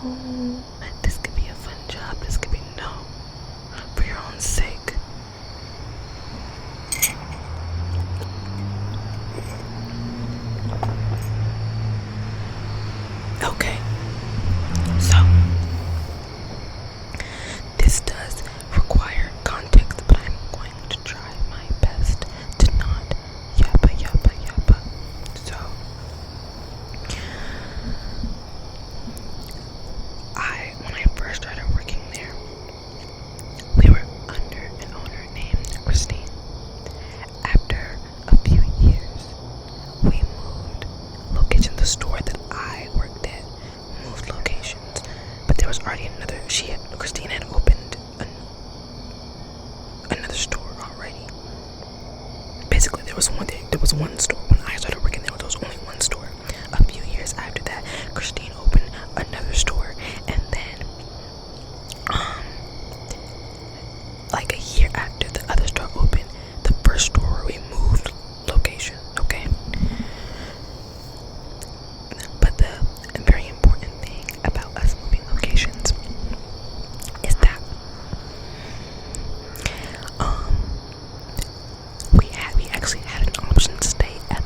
no, this could be a fun job. This could be no, for your own sake. Okay, so this does require context, but I'm going to try my best to not yappa yappa yappa. So when I first started working there, we were under an owner named Christine. After a few years, we moved location. The store that I worked at moved locations, but there was already another. Christine had opened another store already. Basically, there was one store when I started working there. There was only one store. A few years after that, Christine opened another store, and then like a year after the other store opened, the first store where we moved location. Okay, but the very important thing about us moving locations is that we actually had an option to stay at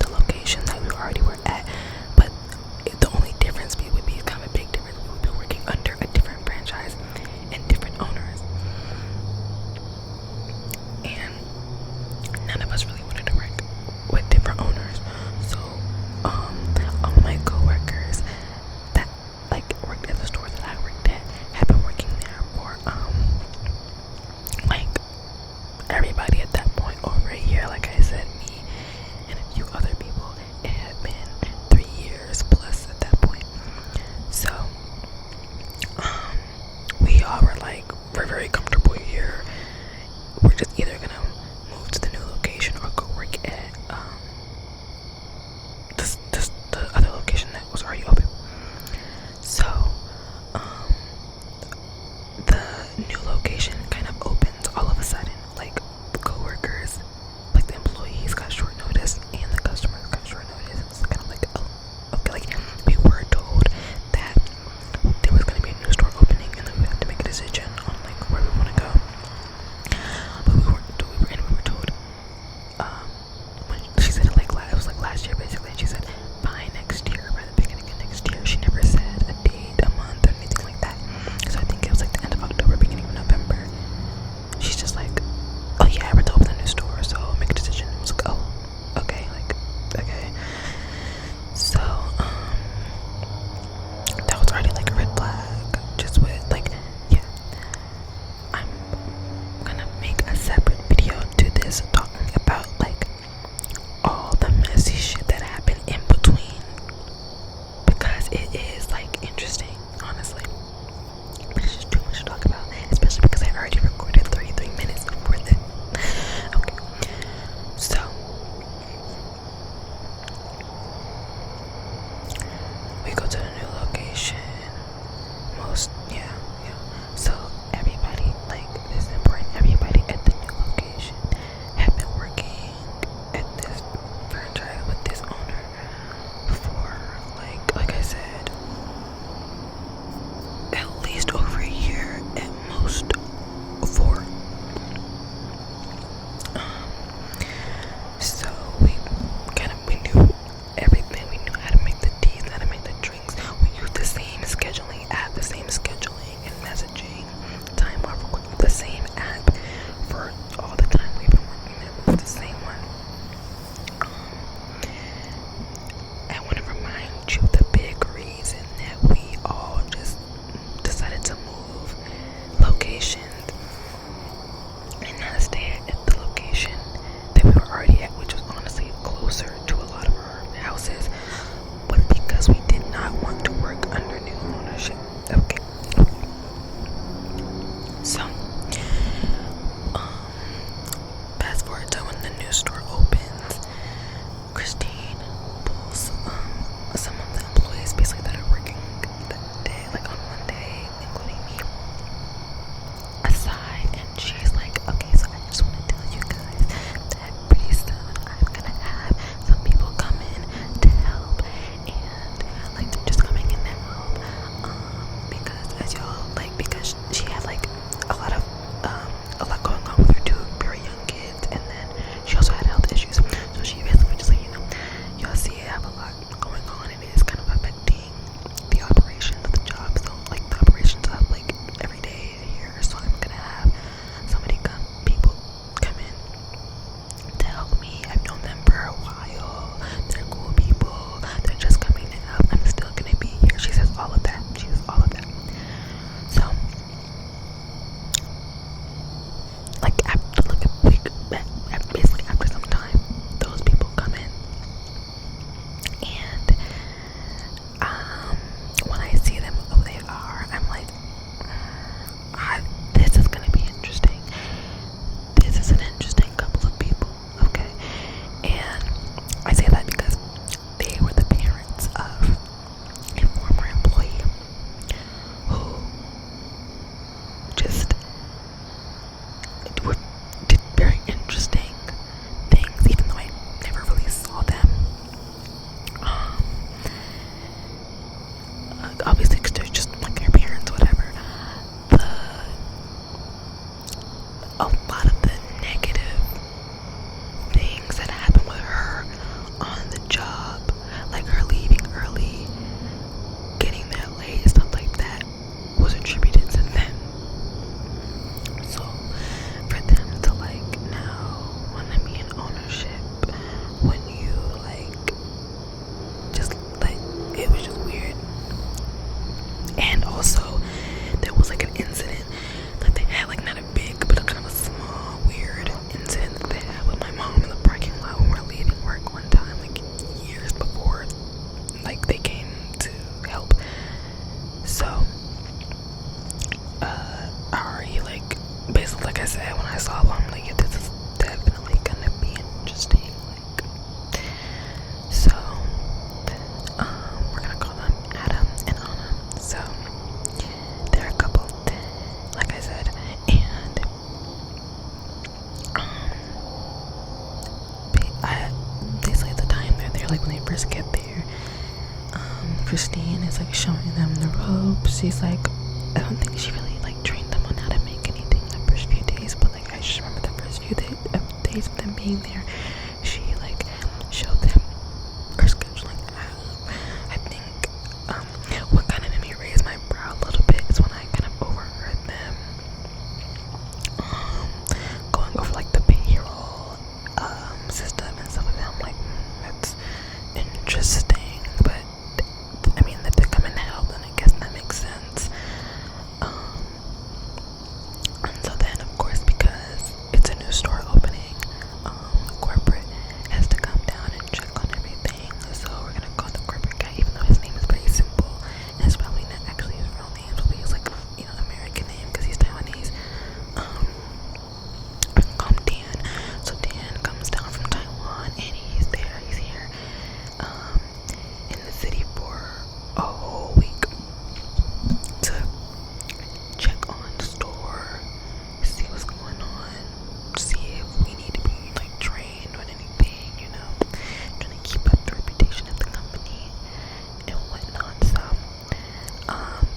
is like showing them the ropes. She's like, I don't think she really like trained them on how to make anything the first few days, but like I just remember the first few days of them being there, she like showed them her scheduling. I think what kind of made me raise my brow a little bit is when I kind of overheard them going over like the payroll system and stuff like that. I'm like, that's interesting, but I mean, if they're coming to help, then I guess that makes sense. And so then, of course, because it's a new store opening, corporate has to come down and check on everything. So we're gonna call the corporate guy, even though his name is very simple, and it's probably not actually his real name, but he's like, American name because he's Taiwanese. I can call him Dan. So Dan comes down from Taiwan, and he's here, in the city for a whole week to check on the store, see what's going on, see if we need to be like trained on anything, trying to keep up the reputation of the company and whatnot. So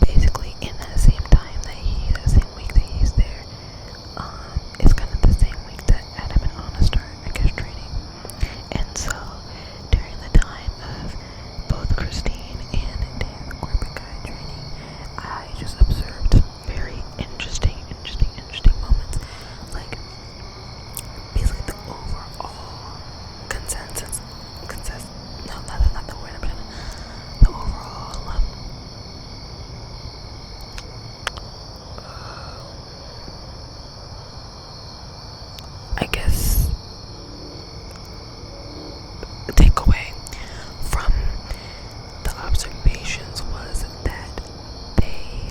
basically in that same time that same week that he's there, it's kind of the same week that Adam and Anna start, I guess, training. And so during the time of both Christine and Dan's corporate guy training, I just observed very interesting moments. Like, basically the overall consensus, no, not the word I'm trying to, the overall, I guess, takeaway from the observations was that they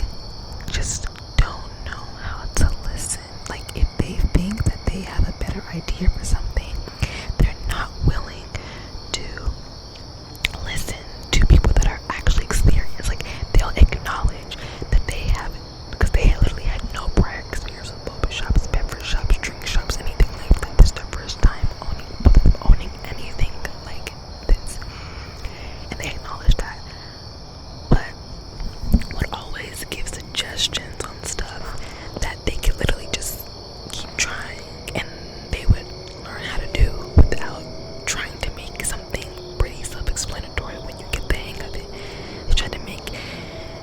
just don't know how to listen. Like, if they think that they have a better idea for something, they're not willing to listen to people that are actually experienced. Like, they'll acknowledge that they haven't, because they literally had no prior experience with boba shops, beverage shops, drink shops, anything like that. This is their first time owning anything like this, and they acknowledge that. But what always gives suggestions on stuff that they could literally just keep trying, and they would learn how to do without trying to make something pretty self-explanatory when you get the hang of it. They try to make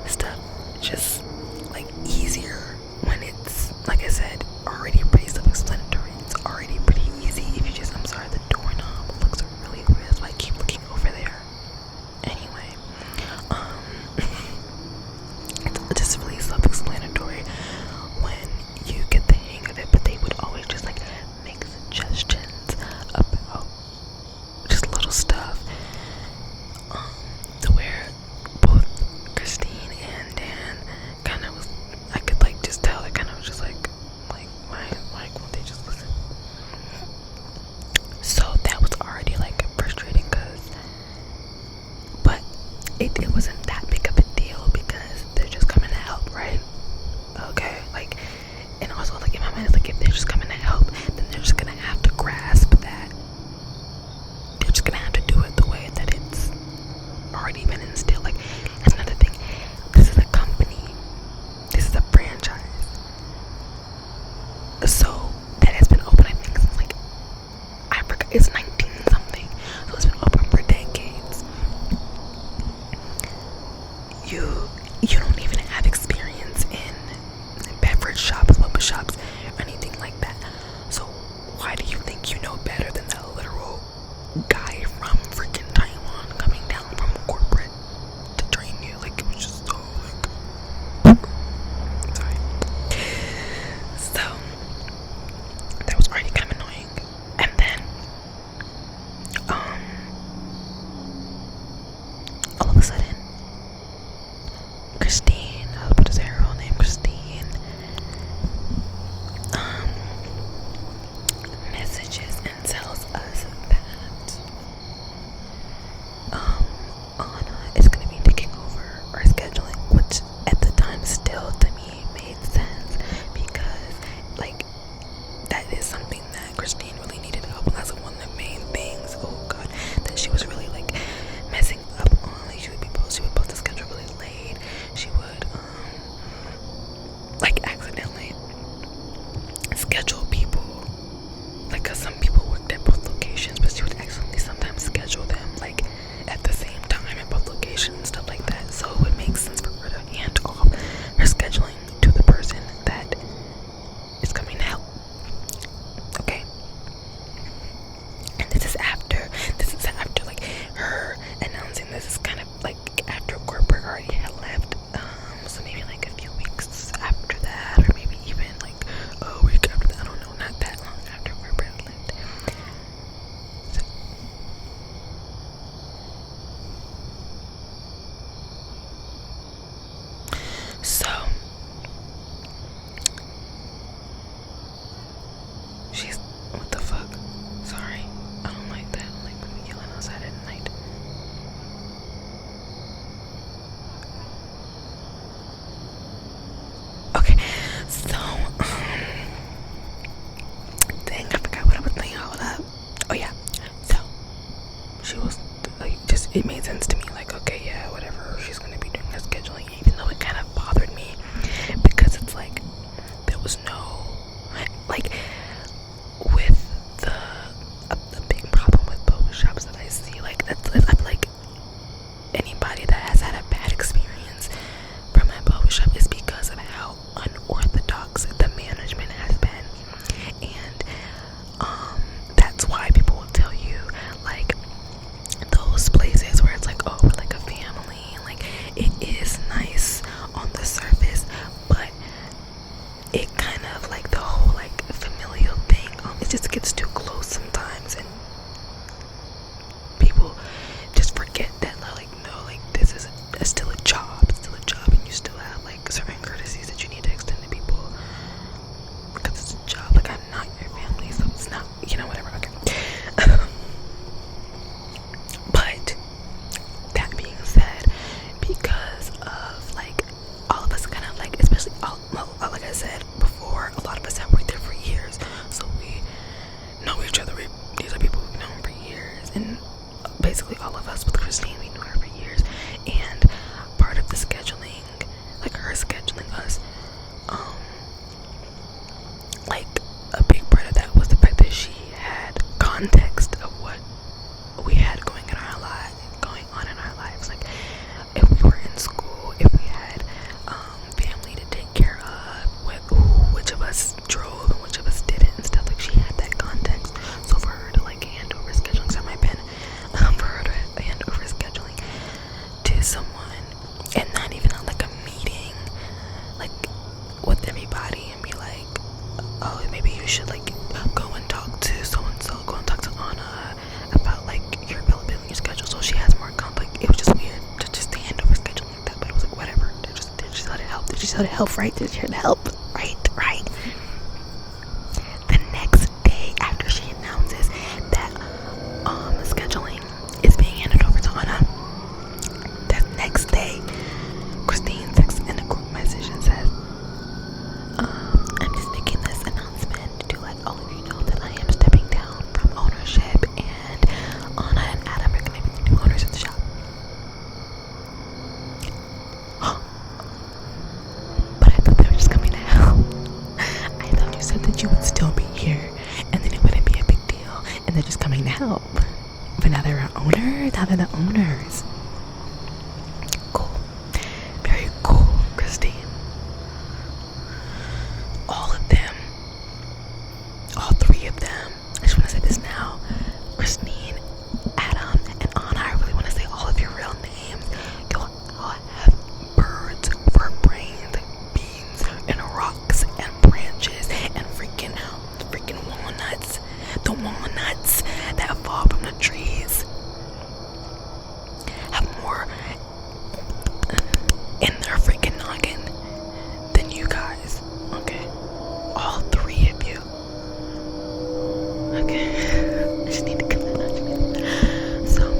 stuff just like easier when it's, like I said, already pretty self-explanatory. It's already pretty easy if you just, I'm sorry, the doorknob looks really weird, that's why I keep looking over there. Anyway, it's just really self-explanatory when you get the hang of it, but they would always just like make suggestions about just little stuff, to where both Christine and Dan kind of was, I could like just tell, it kind of was just like why won't they just listen? So that was already like frustrating, but it wasn't that big of a deal because they're just coming to help, right? Okay, like, and also like in my mind it's like, if they're just coming to help, then they're just gonna have to grasp that they're just gonna have to do it the way that it's already been instilled. Like, that's another thing. This is a company. This is a franchise. So that has been open, I think, since like, I forgot, it's 19 something. So it's been open for decades. You don't even have experience in beverage shops, boba shops, or anything like that. So why do you think you know better than the literal guy from freaking Taiwan coming down from corporate to train you? Like, it was just so like, sorry. So that was already kind of annoying. And then like accidentally schedule people, like, cause some people worked at both locations, but she would accidentally sometimes schedule them like at the same time at both locations and stuff like that. So it makes sense for her to hand off her scheduling to the person that is coming to help. Okay. And this is after like her announcing this is kind of like after corporate already had left. So maybe like a few weeks after that, or maybe even like a week after that. I don't know, not that long after corporate had left. So she's, what the fuck? Sorry, I don't like that. I don't like when we yelling outside at night. Okay, so dang, I forgot what I was saying. Hold up. Oh yeah, so she was like, just, it made sense to me, like, okay, yeah, whatever, she's gonna be doing the scheduling, even though it kind of bothered me because it's like there was no, like, with the big problem with boba shops that I see, like, that's, I feel like anybody that has had a bad experience from my boba shop is because of how unorthodox the management has been. And that's why people will tell you, like, those places where it's like, oh, we're like a family, and like, it is nice on the surface, but it kind of, like, the whole like familial thing, it just gets too close sometimes, and people just forget that, like, no, like, this is still a job. It's still a job, and you still have like certain courtesies that you need to extend to people because it's a job. Like, I'm not your family, so it's not, you know, whatever. Okay. But that being said, because of like all of us kind of like, especially like I said before, a lot of us have worked there for years, so we know each other. These are people we've known for years, and basically all of us with Christine, we knew her for years. And part of the scheduling, like her scheduling us, like a big part of that was the fact that she had context of what we had going on in our lives. Like, if we were in school, if we had family to take care of, which of us drove and which of us didn't and stuff. Like, she had that context. So for her to like hand over scheduling, sorry, my pen, for her to hand over scheduling to someone, and not even on like a meeting, like with everybody, and be like, oh, maybe you should like go and talk to so and so, go and talk to Anna about like your availability and your schedule, so she has more conflict. It was just weird to just hand over scheduling like that, but it was like, whatever. They're just let it help. They're just let it help, right? They're just here to help, right? The next day after she announces that scheduling is being handed over to Anna, that next day, Christine texts in a group message and says, I'm just making this announcement to let all of you know that I am stepping down from ownership, and Anna and Adam are going to be the new owners of the shop. But I thought they were just coming to help. I thought you said that you would still be here, and then it wouldn't be a big deal, and they're just coming to help. But now they're an owner? Now they're the owners. Cool. Very cool, Christine. All of them, all three of them, I just want to say this now, Christine, Adam, and Anna, I really want to say all of your real names. You all have birds for brains, beans, and rocks, and branches, and freaking walnuts. The walnuts that fall from the trees have more in their freaking noggin than you guys. Okay, all three of you. Okay, I just need to get that out of me. So,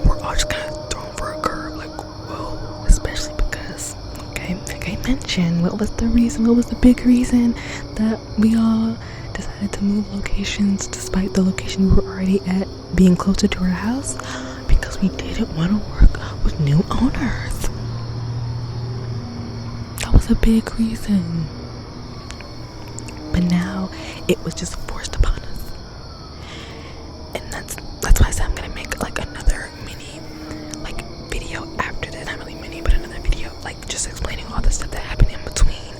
we're all just kind of thrown for a curve, like, whoa, especially because, okay, like I mentioned, what was the big reason that we all decided to move locations despite the location we were already at being closer to our house? Because we didn't want to work with new owners. a big reason. But now it was just forced upon us. And that's why I said I'm gonna make like another mini like video after this. Not really mini, but another video like just explaining all the stuff that happened in between.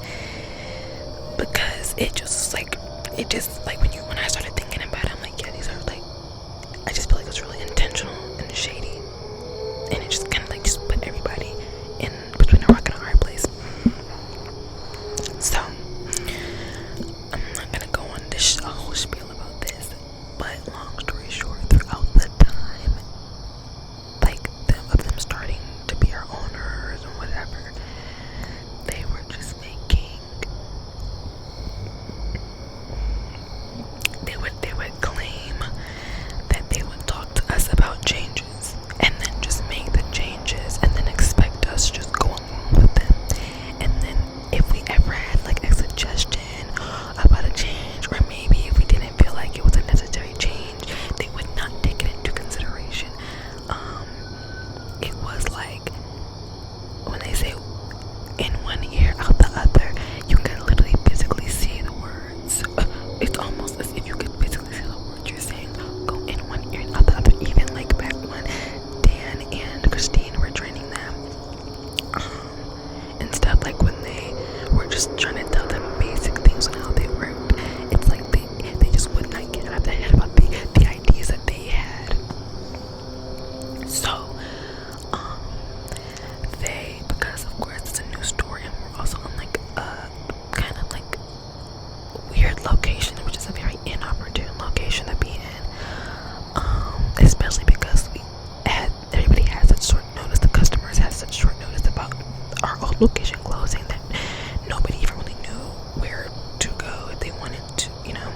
Because it just like when I started thinking about it, I'm like, yeah, these are like, I just feel like it's really intentional and shady. And it just kind of like just put everybody in between a rock and a hard place. So I'm not gonna go on this whole spiel about this, but long story short, throughout the time, like them starting to be our owners and whatever, they were just making, they would claim that they would talk to us about changes and then just make the changes and then expect us to just go along with them. And then if we ever had like a suggestion about a change, or maybe if we didn't feel like it was a necessary change, they would not take it into consideration. It was like when they say in one ear out the other, you can literally physically see the words. It's almost as if you could physically see the words you're saying go in one ear and out the other. Even like back when Dan and Christine were training them and stuff, like when they were just trying to tell them basic things on how they worked, it's like they just would not get out of their head about the ideas that they had. So because of course it's a new store and we're also on like a kind of like weird location, which is a very inopportune location to be in, especially because everybody had such short notice, the customers had such short notice about our old location closing that nobody even really knew where to go if they wanted to, you know.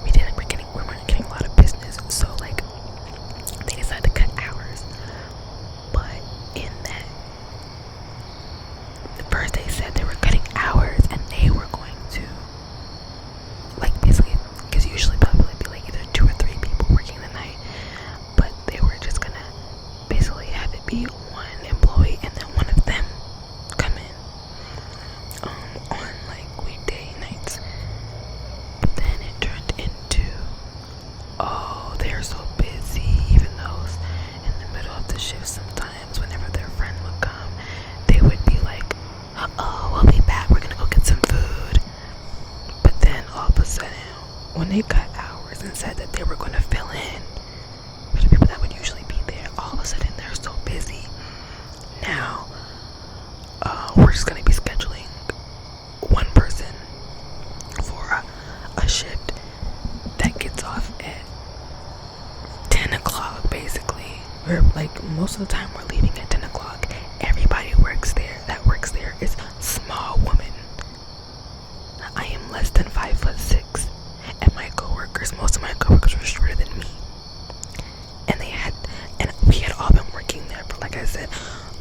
We weren't getting a lot of business, so like they decided to cut hours. But in that, first they said they were cutting hours and they were going to like basically, because usually probably be like either 2 or 3 people working the night, but they were just gonna basically have it be one employee and then one of them come in on like weekday nights. But then it turned into, oh, they're so busy, even though in the middle of the shift sometimes whenever their friend would come, they would be like, oh, we'll be back, we're gonna go get some food. But then all of a sudden, when they cut hours and said that they were going to fill in for the people that would usually be there, all of a sudden they're so busy. Now, we're just going to be scheduling one person for a shift that gets off at 10 o'clock basically. We're like, most of the time we're leaving at 10 o'clock. Everybody that works there is small women. I am less than 5'6", and most of my coworkers were shorter than me. And we had all been working there for, like I said,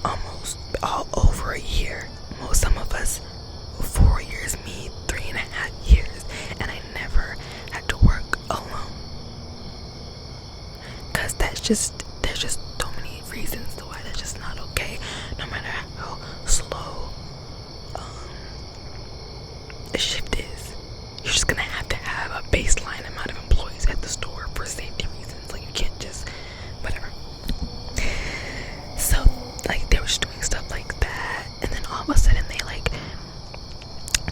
almost all over a year. Some of us 4 years, me 3.5 years, and I never had to work alone. Cause there's just so many reasons to why that's just not okay. No matter how slow a shift is, you're just gonna have to have a baseline amount of employees at the store for safety reasons. Like, you can't just whatever. So like they were just doing stuff like that, and then all of a sudden they like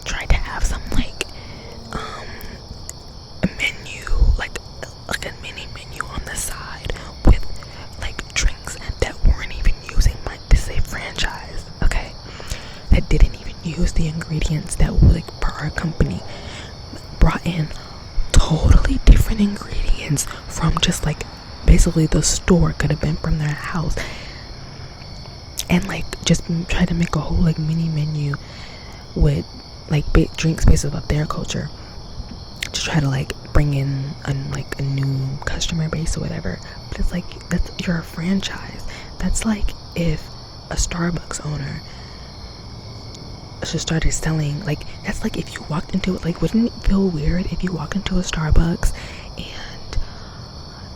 tried to have some like menu, like a mini menu on the side with like drinks that weren't even using this a franchise, okay, that didn't even use the ingredients that would, like, for our company, brought in totally different ingredients from just like basically the store, could have been from their house, and like just try to make a whole like mini menu with like drinks based off their culture to try to like bring in a new customer base or whatever. But it's like, you're a franchise. That's like if a Starbucks owner just started selling, like, that's like if you walked into it, like, wouldn't it feel weird if you walk into a Starbucks and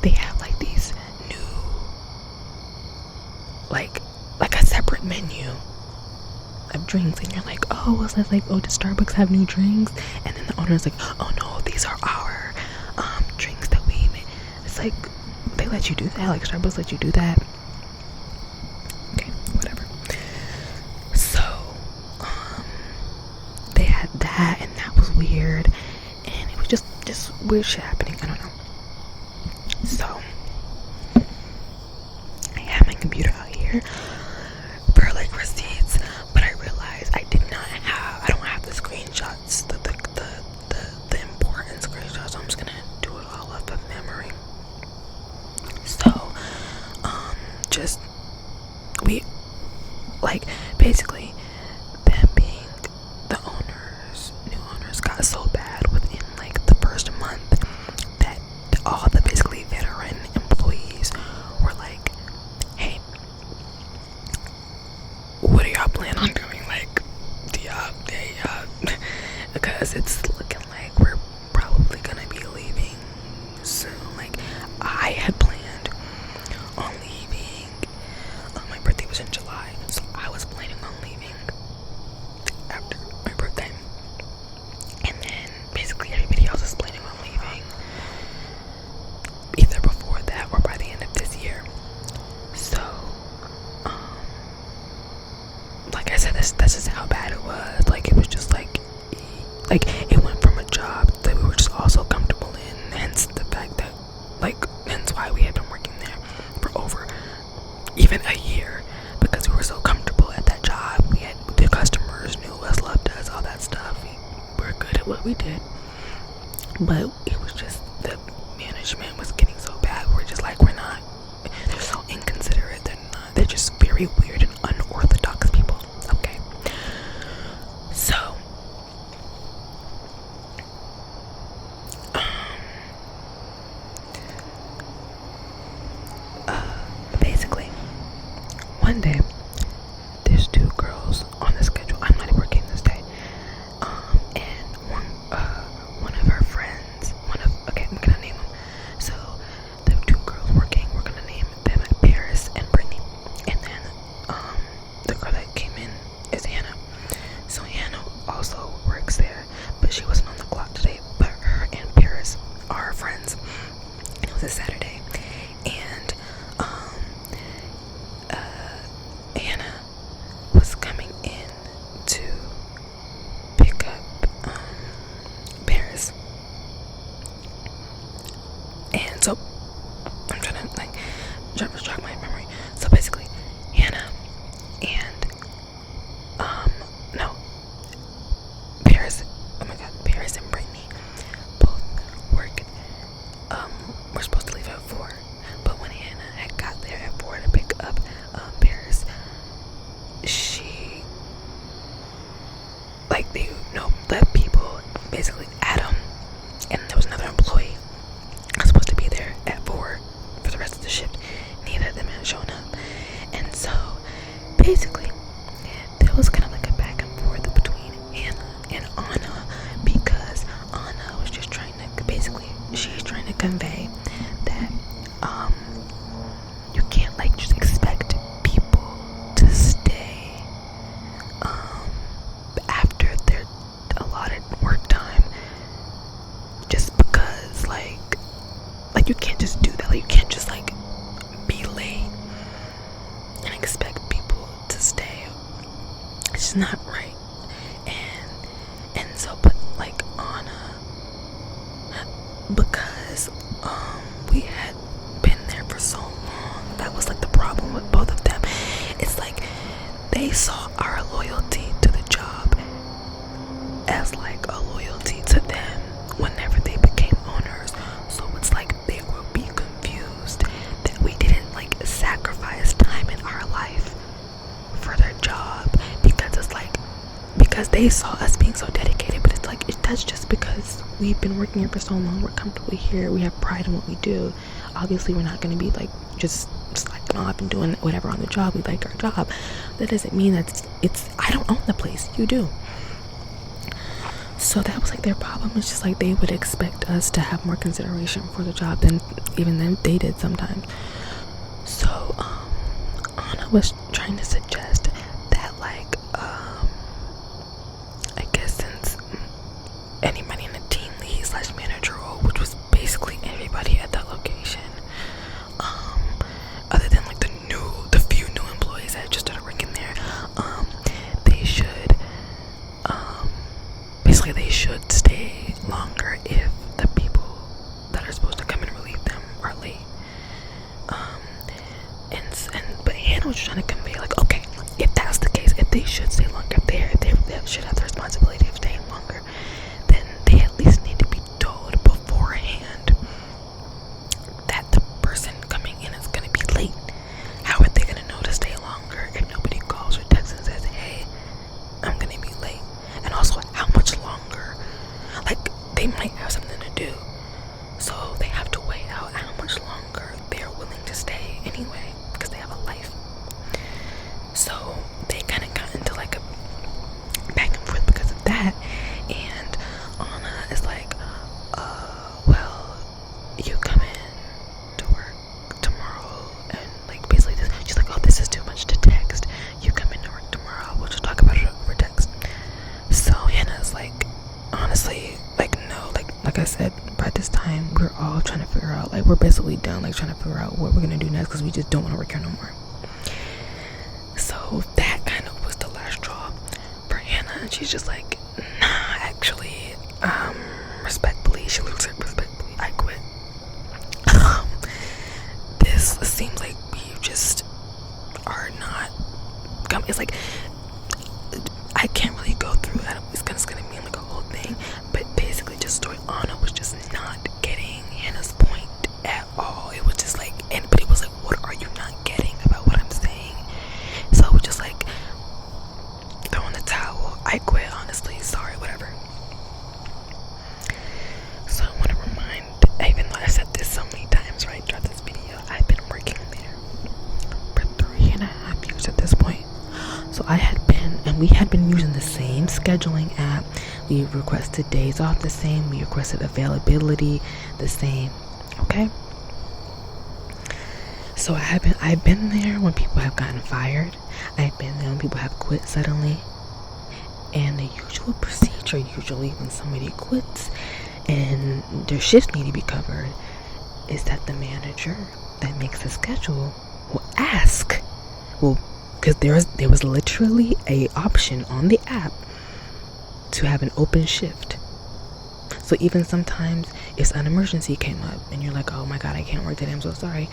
they have like these new like a separate menu? have drinks, and you're like, oh, was that like, oh, does Starbucks have new drinks? And then the owner's like, oh no, these are our drinks that we made. It's like, they let you do that, like Starbucks let you do that. Okay, whatever. So they had that, and that was weird, and it was just weird shit happening. I don't know. So I have my computer out here for like receipts, but I realized I don't have the screenshots, the important screenshots, so I'm just gonna do it all off of memory. So we like, basically, them being the new owners got so bad within like the first month that all the basically veteran employees were like, hey, what are y'all planning on doing? Like, because it's looking like we're probably gonna be leaving soon. Like, I had planned on leaving. My birthday was in July, so I was planning on leaving after my birthday. And then basically everybody else is planning on leaving either before that or by the end of this year. So, like I said, that's just how bad it was. Like, it was just like it went from a job that we were just all so comfortable in, hence the fact that, like, hence why we had been working there for over even a year, because we were so comfortable at that job. We had, the customers knew us, loved us, all that stuff. We were good at what we did, but it was just the management was getting so bad. We're just like, they're so inconsiderate. They're just very weird and unorthodox people. Okay, so basically, one day there's two girls on the schedule. I'm not working this day, and one of her friends, okay, I'm gonna name them. So the two girls working, we're gonna name them Paris and Brittany, and then the girl that came in is Hannah. So Hannah also works there, but she wasn't on the clock today. But her and Paris are friends. It was a Saturday, and Hannah was coming in to pick up Paris, and so I'm trying to like jog my memory. So basically, Hannah and no, Paris. Oh my God, Paris and Brittany both work. We're supposed to leave at 4, but when Hannah had got there at 4 to pick up Paris, she, like, the people, basically Adam, and there was another employee supposed to be there at 4 for the rest of the shift. Neither of them had shown up, and so basically there was kind of like a back and forth between Hannah and Anna, because Anna was just trying to, basically, she's trying to convey that you can't like just expect people to stay after their allotted work time, just because like you can't just do that. Like, you can't just like be late and expect people to stay. It's just not right. And so, but like Anna, because we had been there for so long, that was like the problem with both of them. It's like they saw our loyalty to the job as like a loyalty to them whenever they became owners. So it's like they will be confused that we didn't like sacrifice time in our life for their job, because it's like, because they saw us being so dedicated. But it's like, that's just because we've been working here for so long, we're comfortable here, we have pride in what we do. Obviously we're not going to be like just slacking off and doing whatever on the job. We like our job. That doesn't mean that it's I don't own the place, you do. So that was like their problem. It's just like they would expect us to have more consideration for the job than even them they did sometimes. So Anna was trying to suggest that like should stay longer. If they should have the responsibility of staying longer, then they at least need to be told beforehand that the person coming in is going to be late. How are they going to know to stay longer if nobody calls or texts and says, hey, I'm going to be late? And also, how much longer? Like, they might have something to do, so they have to weigh out how much longer they're willing to stay anyway, because they have a life. So they kind of got into like a back and forth because of that. And Anna is like, well, you come in to work tomorrow, and like basically this, she's like, oh, this is too much to text. You come in to work tomorrow, we'll just talk about it over text. So Hannah's like, honestly, like, no, like I said, by this time we're all trying to figure out, like, we're basically done, like trying to figure out what we're gonna do next, because we just don't want to work here no more. So that kind of was the last straw for Hannah, and she's just like, nah, actually, respectfully, she looks like, respectfully, I quit. This seems like we just are not, it's like, I can't really go through that, it's gonna be like a whole thing, but basically just story, Anna was just not getting Hannah's point at all. It was just like, but it was like, what are you not getting about what I'm saying? So it was just like, throw in the towel, I quit, honestly, sorry, whatever. So I want to remind, even though I said this so many times right throughout this video, I've been working there for 3.5 years at this point. So we had been using the same scheduling app. We requested days off the same. We requested availability the same. Okay. So I've been there when people have gotten fired. I've been there when people have quit suddenly. And the usual procedure, usually when somebody quits and their shifts need to be covered, is that the manager that makes the schedule will ask, because there was literally a option on the app to have an open shift. So even sometimes if an emergency came up and you're like, oh my god, I can't work today, I'm so sorry,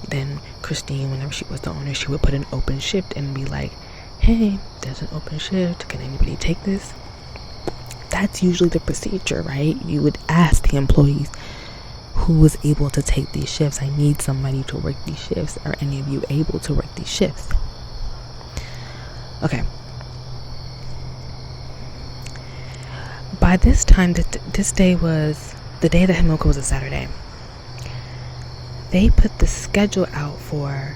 then Christine, whenever she was the owner, she would put an open shift and be like, hey, there's an open shift, can anybody take this? That's usually the procedure, right? You would ask the employees who was able to take these shifts. I need somebody to work these shifts. Are any of you able to work these shifts? Okay. By this time, this day was the day that Hamilka was a Saturday. They put the schedule out for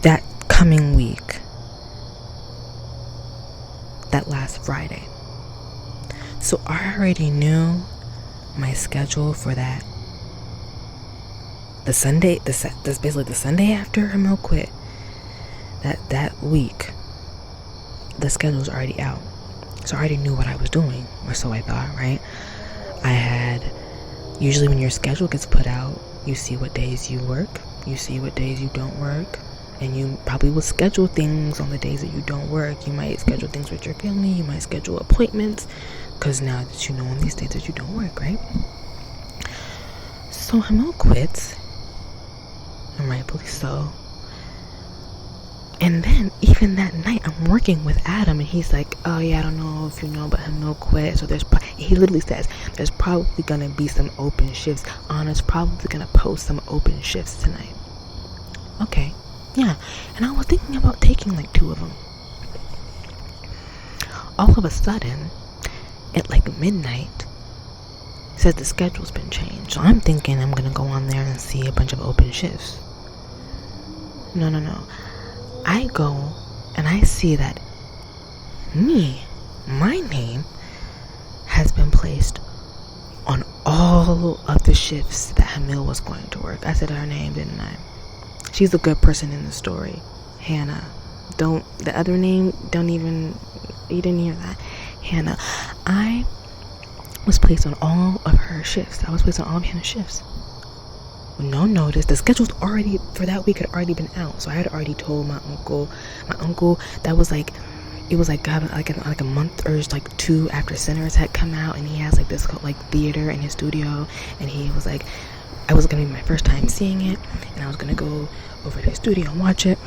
that coming week, that last Friday. So I already knew my schedule for that. The Sunday, that's basically the Sunday after Hamil quit. That week, the schedule was already out. So I already knew what I was doing, or so I thought, right? Usually when your schedule gets put out, you see what days you work, you see what days you don't work, and you probably will schedule things on the days that you don't work. You might schedule things with your family, you might schedule appointments, because now that you know on these days that you don't work, right? So Hamil quits, and rightfully so. And then even that night, I'm working with Adam, and he's like, oh yeah, I don't know if you know, but Hamil quit, so he literally says there's probably gonna be some open shifts. Anna's probably gonna post some open shifts tonight. Okay, yeah. And I was thinking about taking like 2 of them. All of a sudden, at like midnight, it says the schedule's been changed. So I'm thinking I'm gonna go on there and see a bunch of open shifts. No. I go and I see that my name has been placed on all of the shifts that Hamil was going to work. I said her name, didn't I? She's a good person in the story. Hannah. The other name, you didn't hear that. Hannah. I was placed on all of her shifts. I was placed on all of Hannah's shifts. No notice. The schedule's already for that week had already been out, so I had already told my uncle that was like, it was like like a month or like 2 after Sinners had come out, and he has like this like theater in his studio, and he was like, I was gonna be my first time seeing it, and I was gonna go over to his studio and watch it.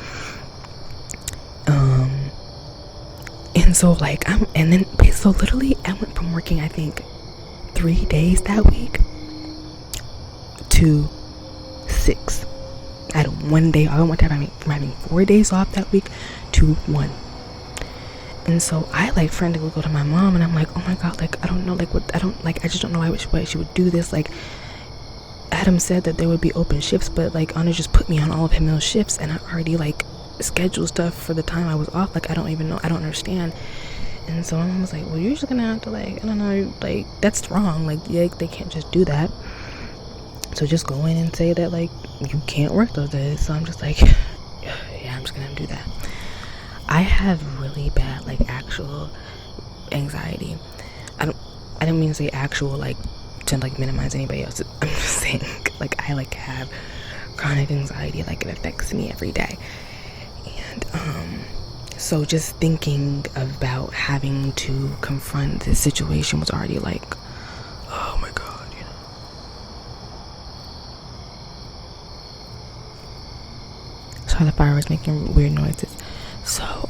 And so like so literally I went from working, I think 3 days that week to 6. I had 1 day. I went from having 4 days off that week to 1. And so I like frantically go to my mom and I'm like, oh my god, like I don't know, like what, I just don't know why she would do this. Like Adam said that there would be open shifts, but like Anna just put me on all of Himil's shifts, and I already like scheduled stuff for the time I was off. Like I don't even know, I don't understand. And so my mom was like, well, you're just gonna have to, like, I don't know, like that's wrong. Like yeah, they can't just do that. So just go in and say that like you can't work those days. So I'm just like, yeah, I'm just gonna do that. I have really bad like actual anxiety. I don't mean to say actual like to like minimize anybody else. I'm just saying like I like have chronic anxiety, like it affects me every day. And so just thinking about having to confront this situation was already like, oh my god, you know. Sorry, the fire was making weird noises. So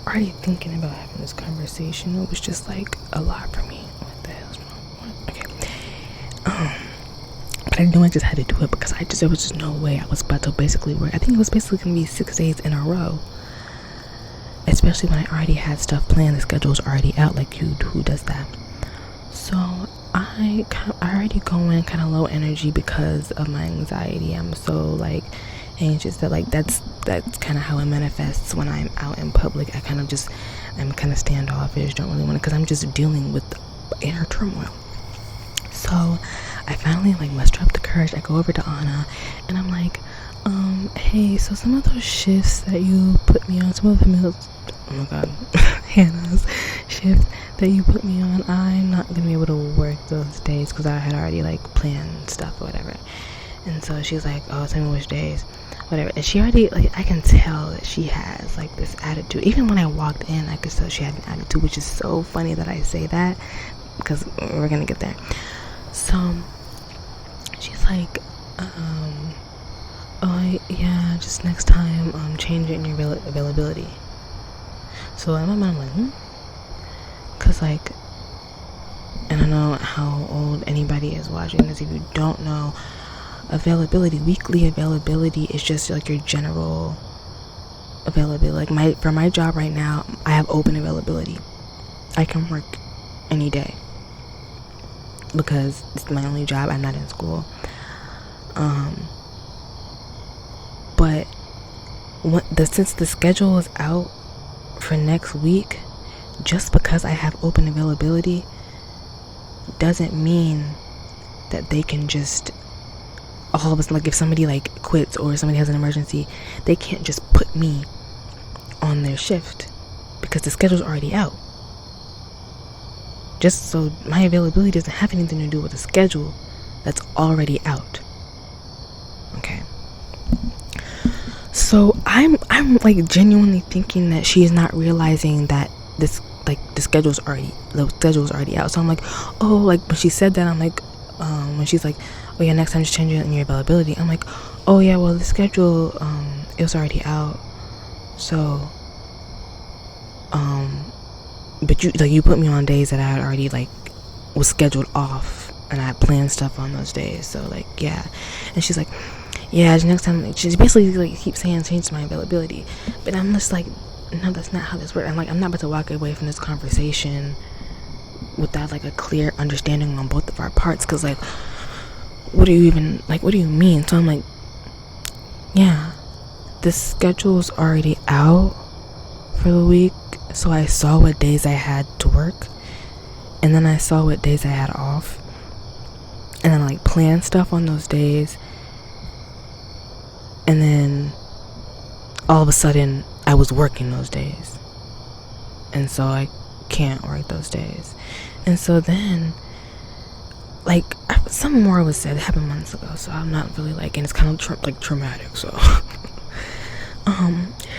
already thinking about having this conversation, it was just like a lot for me. What the hell's wrong? Okay. But I knew I just had to do it because there was just no way I was about to basically work. I think it was basically gonna be 6 days in a row, especially when I already had stuff planned. The schedule's already out. Like who does that? So I already go in kind of low energy because of my anxiety. I'm so like anxious that like that's kind of how it manifests when I'm out in public. I'm kind of standoffish, don't really want to, because I'm just dealing with inner turmoil. So I finally like muster up the courage. I go over to Anna and I'm like, hey, so some of those shifts that you put me on, some of them, oh my god, Hannah's shift that you put me on, I'm not gonna be able to work those days because I had already like planned stuff or whatever. And so she's like, oh, tell me which days, whatever. And she already, like, I can tell that she has like this attitude. Even when I walked in, I could tell she had an attitude, which is so funny that I say that because we're gonna get there. So she's like, oh yeah, just next time change it in your availability. So in my mind I'm like, because like, I don't know how old anybody is watching this. If you don't know, availability, weekly availability is just like your general availability. Like for my job right now, I have open availability. I can work any day because it's my only job. I'm not in school. But since the schedule is out for next week, just because I have open availability doesn't mean that they can just all of us, like if somebody like quits or somebody has an emergency, they can't just put me on their shift because the schedule's already out. Just so my availability doesn't have anything to do with the schedule that's already out. Okay. So I'm like genuinely thinking that she is not realizing that the schedule's already out. So I'm like, oh, like when she said that, I'm like, when she's like, oh yeah, next time just change it in your availability. I'm like, oh yeah, well the schedule, it was already out. So, but you put me on days that I had already like was scheduled off, and I had planned stuff on those days. So like, yeah. And she's like, yeah, next time, like, she's basically like keeps saying change my availability. But I'm just like, no, that's not how this works. I'm like, I'm not about to walk away from this conversation without like a clear understanding on both of our parts. Cause like, what do you mean? So I'm like, yeah, the schedule's already out for the week. So I saw what days I had to work, and then I saw what days I had off, and then like planned stuff on those days. And then all of a sudden I was working those days, and so I can't work those days. And so then like some more was said, it happened months ago, so I'm not really like, and it's kind of traumatic. So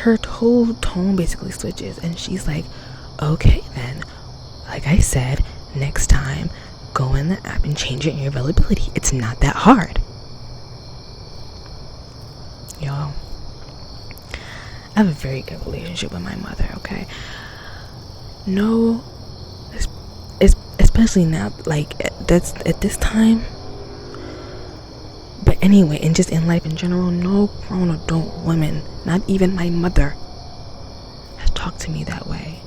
her whole tone basically switches, and she's like, okay then, like I said, next time go in the app and change it in your availability. It's not that hard. Y'all, I have a very good relationship with my mother, okay? no, especially now, like that's at this time. But anyway, and just in life in general, no grown adult woman, not even my mother, has talked to me that way.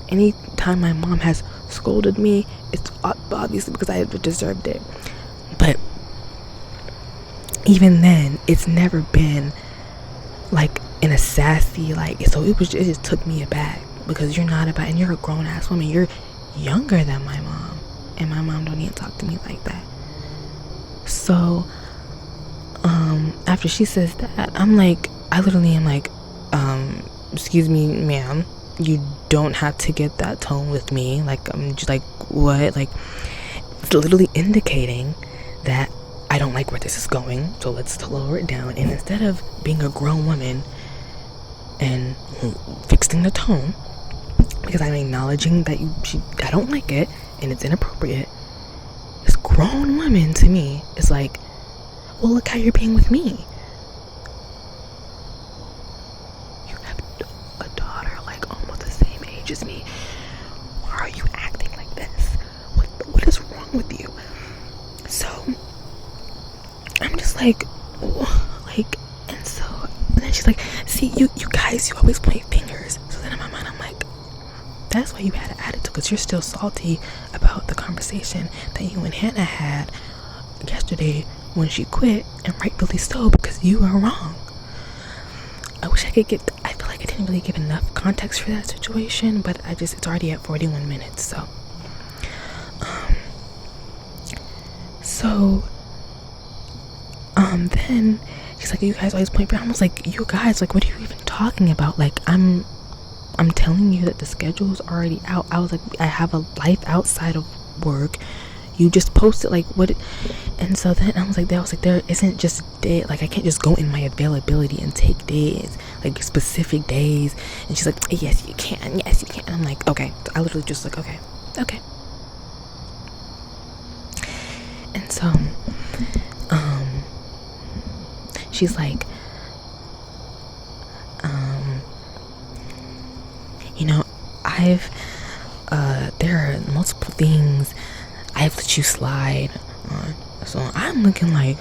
Anytime my mom has scolded me, it's obviously because I deserved it. But even then, it's never been like in a sassy, like, so it just took me aback, because you're not about, and you're a grown ass woman, you're younger than my mom, and my mom don't even talk to me like that. So after she says that, I literally am like, excuse me, ma'am, you don't have to get that tone with me. Like, I'm just like, what? Like, it's literally indicating that I don't like where this is going, so let's lower it down. And instead of being a grown woman and fixing the tone, because I'm acknowledging that I don't like it and it's inappropriate, this grown woman to me is like, well, look how you're being with me. You have a daughter like almost the same age as me. Why are you acting like this? What is wrong with you? So I'm just like, and then she's like, see, you guys, you always point fingers. So then in my mind, I'm like, that's why you had an attitude, because you're still salty about the conversation that you and Hannah had yesterday when she quit, and rightfully so, because you are wrong. I wish I could I feel like I didn't really give enough context for that situation, but it's already at 41 minutes, so then she's like, you guys always point fingers. I was like, you guys, like, what are you even talking about? Like, I'm telling you that the schedule's already out. I was like, I have a life outside of work. You just posted, like, what? And so then I was like, there isn't just day. Like, I can't just go in my availability and take days, like specific days. And she's like, yes, you can. Yes, you can. And I'm like, okay. I literally just like, okay. And so, she's like, there are multiple things I've let you slide on. So I'm looking like,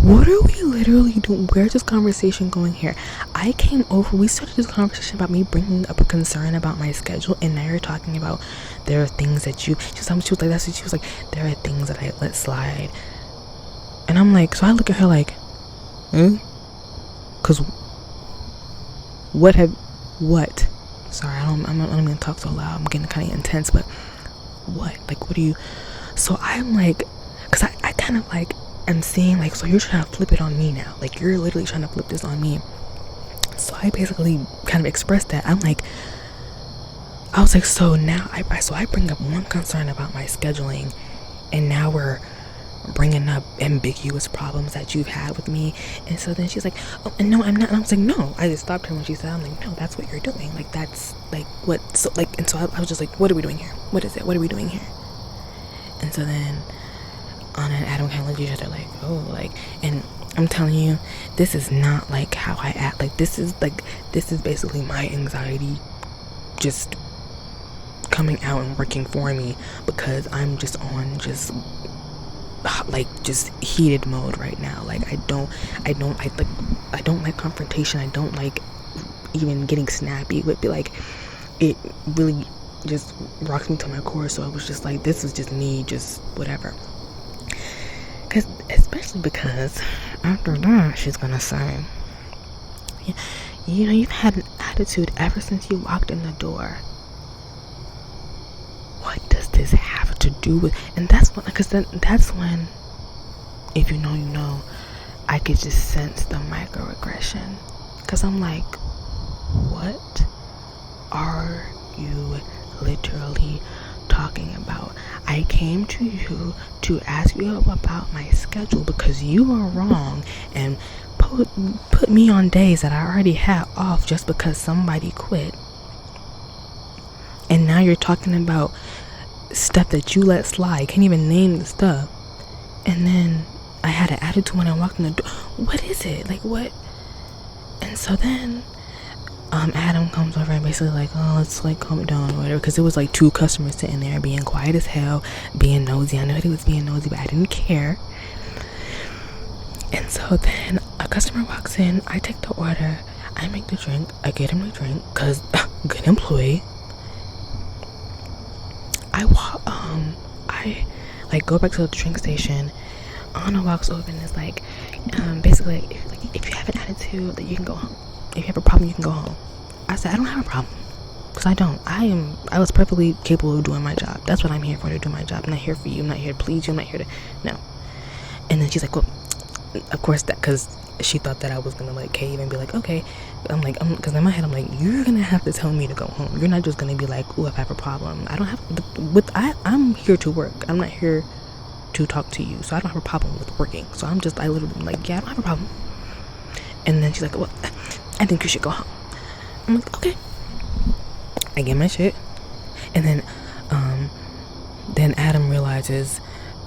what are we literally doing? Where's this conversation going here? I came over, we started this conversation about me bringing up a concern about my schedule, and now you're talking about there are things that she was like, that's what she was like, there are things that I let slide. And I'm like, so I look at her like, because what? Sorry, I'm gonna talk so loud. I'm getting kind of intense, but what? Like, what do you? So I'm like, because I kind of like am seeing like, so you're trying to flip it on me now. Like, you're literally trying to flip this on me. So I basically kind of expressed that. I was like, so now I bring up one concern about my scheduling, and now we're bringing up ambiguous problems that you've had with me. And so then she's like, oh, and no, I'm not. And I was like, no. I just stopped her when she said, I'm like, no, that's what you're doing. Like, that's like what. So like, and so I was just like, what are we doing here? What is it? What are we doing here? And so then Anna and Adam kind of looked at each other like, oh, like, and I'm telling you, this is not like how I act. Like, this is basically my anxiety just coming out and working for me, because I'm just on just heated mode right now. Like, I don't like confrontation. I don't like even getting snappy. It would be like, it really just rocks me to my core. So I was just like, this is just me, just whatever. Especially because after that, she's gonna say, you know, you've had an attitude ever since you walked in the door. What does this have to do with? And that's when, because then that's when, if you know, you know, I could just sense the microaggression. Because I'm like, what are you literally talking about? I came to you to ask you about my schedule because you are wrong and put me on days that I already had off just because somebody quit. And now you're talking about stuff that you let slide. Can't even name the stuff. And then I had an attitude when I walked in the door. What is it? Like, what? And so then Adam comes over and basically like, oh, let's like calm it down or whatever, because it was like 2 customers sitting there being quiet as hell, being nosy. I know he was being nosy, but I didn't care. And so then a customer walks in, I take the order, I make the drink, I get him the drink, cause good employee. I like go back to the drink station. Anna walks over and is like, basically like if you have an attitude, that you can go home. If you have a problem, you can go home. I said, I don't have a problem, because I don't. I was perfectly capable of doing my job. That's what I'm here for, to do my job. I'm not here for you. I'm not here to please you. I'm not here to, no. And then she's like, well, of course, that, because she thought that I was gonna like cave and be like, okay. I'm like, because in my head I'm like, you're gonna have to tell me to go home. You're not just gonna be like, oh, if I have a problem, I don't have I'm here to work. I'm not here to talk to you, so I don't have a problem with working. So I literally am like, yeah, I don't have a problem. And then she's like, well, I think you should go home. I'm like, okay. I get my shit, and then Adam realizes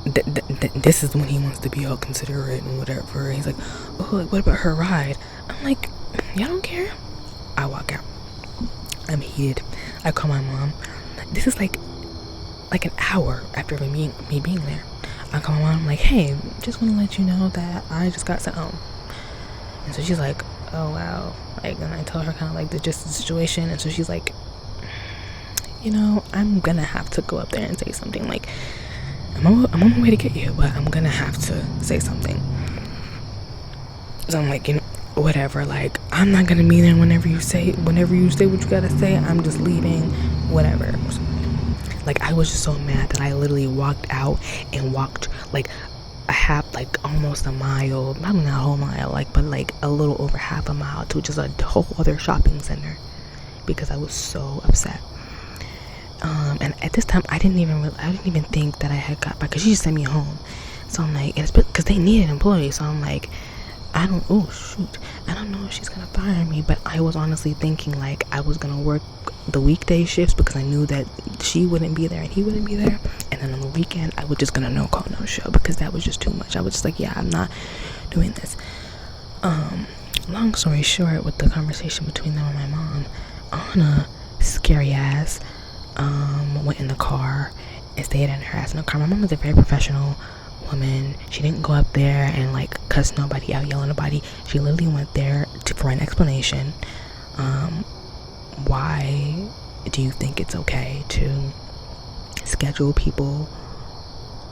this is when he wants to be all considerate and whatever. He's like, oh, like, what about her ride? I'm like, y'all don't care. I walk out. I'm heated. I call my mom. This is like an hour after me being there. I call my mom. I'm like, hey, just want to let you know that I just got sent home. And so she's like, oh wow. Like, and I tell her kind of like the situation. And so she's like, you know, I'm gonna have to go up there and say something. Like, I'm on my way to get you, but I'm gonna have to say something. So I'm like, you know, whatever. Like, I'm not gonna be there whenever you say what you gotta say. I'm just leaving, whatever. Like, I was just so mad that I literally walked out and walked like a half, like almost a mile, probably not a whole mile, like, but like a little over half a mile to just a whole other shopping center, because I was so upset. And at this time I didn't even think that I had got back, because she just sent me home. So I'm like, it's because they needed employees. So I'm like, I don't know if she's gonna fire me. But I was honestly thinking like I was gonna work the weekday shifts, because I knew that she wouldn't be there and he wouldn't be there, and then on the weekend I was just gonna no call no show, because that was just too much. I was just like, yeah, I'm not doing this. Long story short, with the conversation between them and my mom, Anna, scary ass, went in the car and stayed in her ass in the car. My mom was a very professional woman. She didn't go up there and like cuss nobody out, yell at nobody. She literally went there for an explanation. Why do you think it's okay to schedule people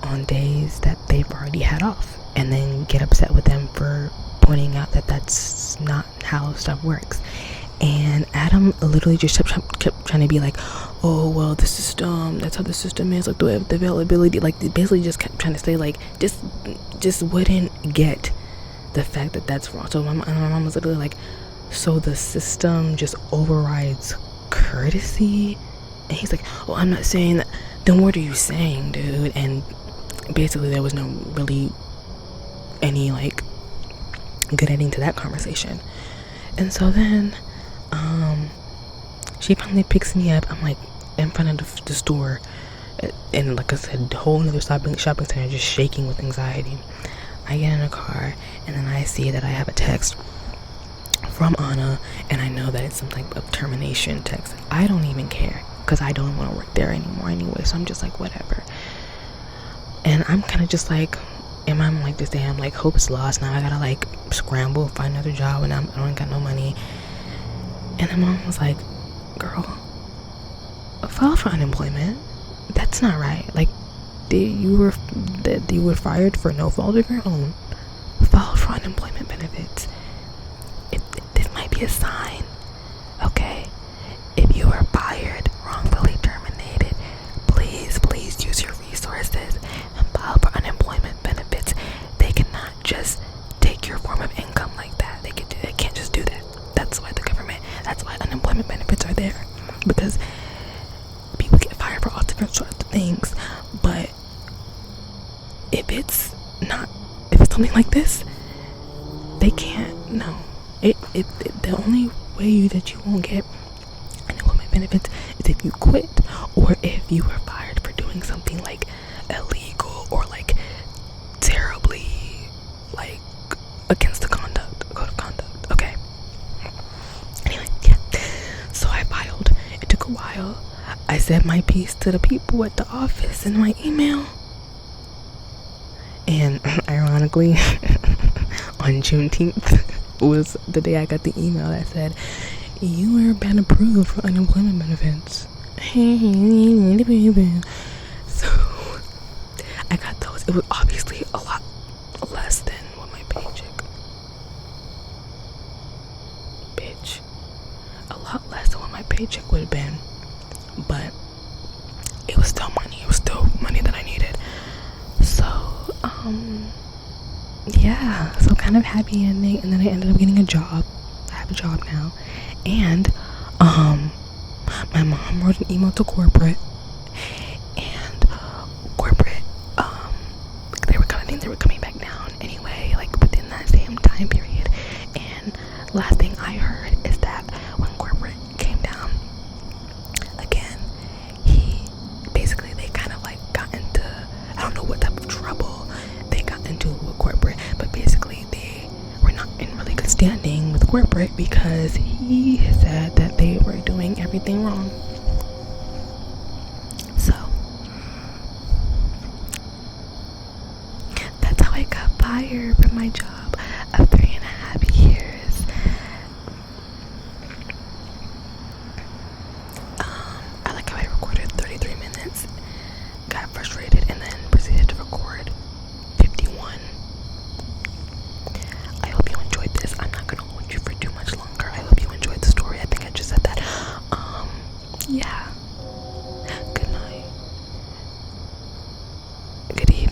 on days that they've already had off, and then get upset with them for pointing out that that's not how stuff works? And Adam literally just kept trying to be like, oh, well, the system, that's how the system is, like the availability, like basically just kept trying to say like, just wouldn't get the fact that that's wrong. So my mom was literally like, so the system just overrides courtesy? And he's like, well, I'm not saying that. Then what are you saying, dude? And basically there was no really any like good ending to that conversation. And so then she finally picks me up. I'm like in front of the store, and like I said, the whole other shopping center, just shaking with anxiety. I get in a car, and then I see that I have a text from Anna, and I know that it's some type of termination text. I don't even care, because I don't want to work there anymore anyway, so I'm just like, whatever. And I'm kind of just like, in my mind, like, this day I'm like, hope is lost. Now I gotta like scramble, find another job, and I don't got no money. And then mom was like, girl, file for unemployment. That's not right. Like, you were fired for no fault of your own. File for unemployment benefits. This might be a sign, okay? If you are fired, wrongfully terminated, please use your resources and file for unemployment benefits. They cannot just take your form of income like that. They can't just do that. That's why unemployment benefits are there, because people get fired for all different sorts of things. But if it's something like this, they can't. No, the only way that you won't get unemployment benefits is if you quit, or if you were fired for doing something like illegal or like terribly like against the code of conduct. Okay. Anyway, yeah. while, I said my piece to the people at the office in my email. And ironically, on Juneteenth was the day I got the email that said, "You are been approved for unemployment benefits." So I got those. It was obviously a lot less than what my paycheck. Bitch. A lot less than what my paycheck would have been. But it was still money. It was still money that I needed. So, yeah. So kind of happy ending. And then I ended up getting a job. I have a job now. And, my mom wrote an email to corporate. And corporate, they were coming back down anyway, like within that same time period. And last thing I heard is that when corporate came down again, they kind of like got into, I don't know what type of trouble they got into with corporate, but basically they were not in really good standing with corporate because he said that they were doing everything wrong. So that's how I got fired from my job of 3.5 years. I like how I recorded 33 minutes, got frustrated, and then proceeded to record 51. I hope you enjoyed this. I'm not gonna hold you for too much longer. I hope you enjoyed the story. I think I just said that. Yeah. Good night. Good evening.